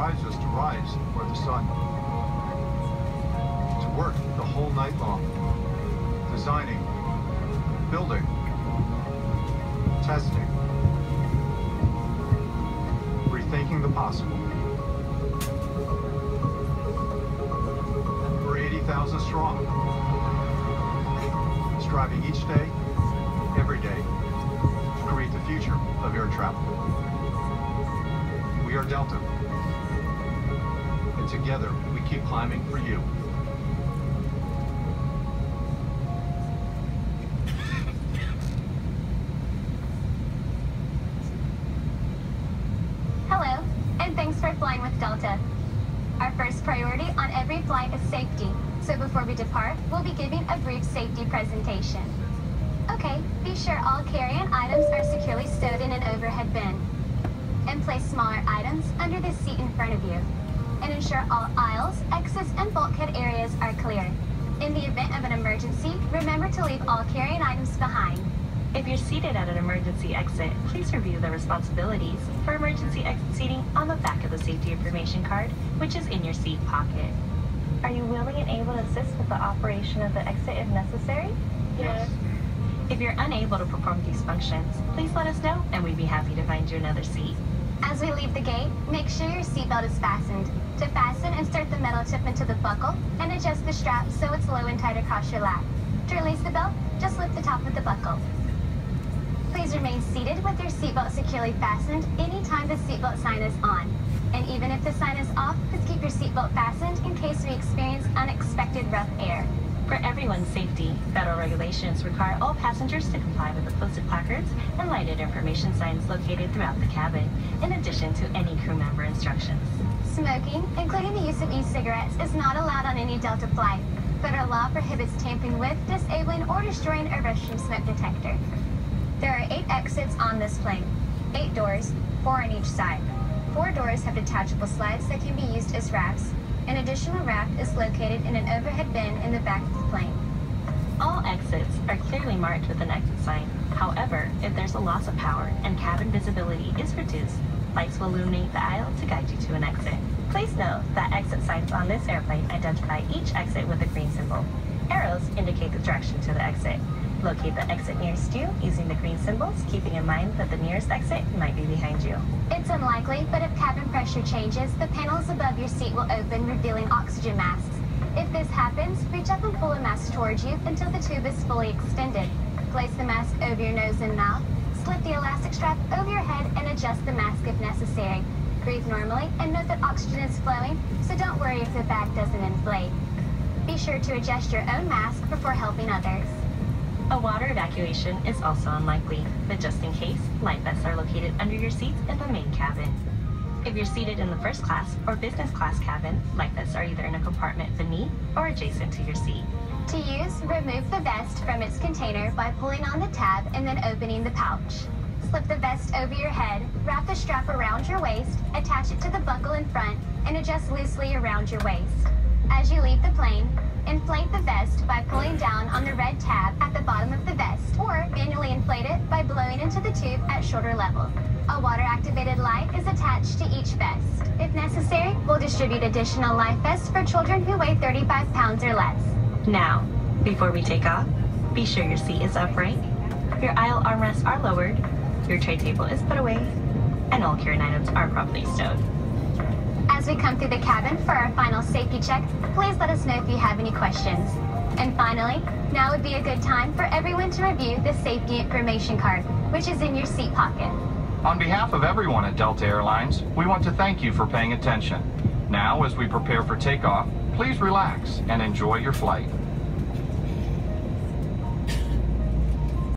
drives us to rise toward the sun. To work the whole night long, designing, building, testing, rethinking the possible. We're 80,000 strong, striving each day, every day, to create the future of air travel. We are Delta, and together we keep climbing for you. Hello, and thanks for flying with Delta. Our first priority on every flight is safety, so before we depart, we'll be giving a brief safety presentation. Okay, be sure all carry-on items are securely stowed in an overhead bin. And place smaller items under the seat in front of you. And ensure all aisles, exits, and bulkhead areas are clear. In the event of an emergency, remember to leave all carry-on items behind. If you're seated at an emergency exit, please review the responsibilities for emergency exit seating on the back of the safety information card, which is in your seat pocket. Are you willing and able to assist with the operation of the exit if necessary? Yes. If you're unable to perform these functions, please let us know and we'd be happy to find you another seat. As we leave the gate, make sure your seatbelt is fastened. To fasten, insert the metal tip into the buckle and adjust the strap so it's low and tight across your lap. To release the belt, just lift the top of the buckle. Please remain seated with your seatbelt securely fastened anytime the seatbelt sign is on. And even if the sign is off, please keep your seatbelt fastened in case we experience unexpected rough air. For everyone's safety, federal regulations require all passengers to comply with the posted placards and lighted information signs located throughout the cabin, in addition to any crew member instructions. Smoking, including the use of e-cigarettes, is not allowed on any Delta flight. Federal law prohibits tampering with, disabling, or destroying a restroom smoke detector. There are 8 exits on this plane. 8 doors, 4 on each side. 4 doors have detachable slides that can be used as rafts. An additional raft is located in an overhead bin in the back of the plane. All exits are clearly marked with an exit sign. However, if there's a loss of power and cabin visibility is reduced, lights will illuminate the aisle to guide you to an exit. Please note that exit signs on this airplane identify each exit with a green symbol. Arrows indicate the direction to the exit. Locate the exit nearest you using the green symbols, keeping in mind that the nearest exit might be behind you. It's unlikely, but if cabin pressure changes, the panels above your seat will open, revealing oxygen masks. If this happens, reach up and pull a mask towards you until the tube is fully extended. Place the mask over your nose and mouth, slip the elastic strap over your head, and adjust the mask if necessary. Breathe normally, and note that oxygen is flowing, so don't worry if the bag doesn't inflate. Be sure to adjust your own mask before helping others. A water evacuation is also unlikely, but just in case, life vests are located under your seats in the main cabin. If you're seated in the first class or business class cabin, life vests are either in a compartment beneath or adjacent to your seat. To use, remove the vest from its container by pulling on the tab and then opening the pouch. Slip the vest over your head, wrap the strap around your waist, attach it to the buckle in front, and adjust loosely around your waist. As you leave the plane, inflate the vest by pulling down on the red tab at the bottom of the vest, or manually inflate it by blowing into the tube at shoulder level. A water-activated light is attached to each vest. If necessary, we'll distribute additional life vests for children who weigh 35 pounds or less. Now, before we take off, be sure your seat is upright, your aisle armrests are lowered, your tray table is put away, and all carry-on items are properly stowed. As we come through the cabin for our final safety check, please let us know if you have any questions. And finally, now would be a good time for everyone to review the safety information card, which is in your seat pocket. On behalf of everyone at Delta Airlines, we want to thank you for paying attention. Now, as we prepare for takeoff, please relax and enjoy your flight.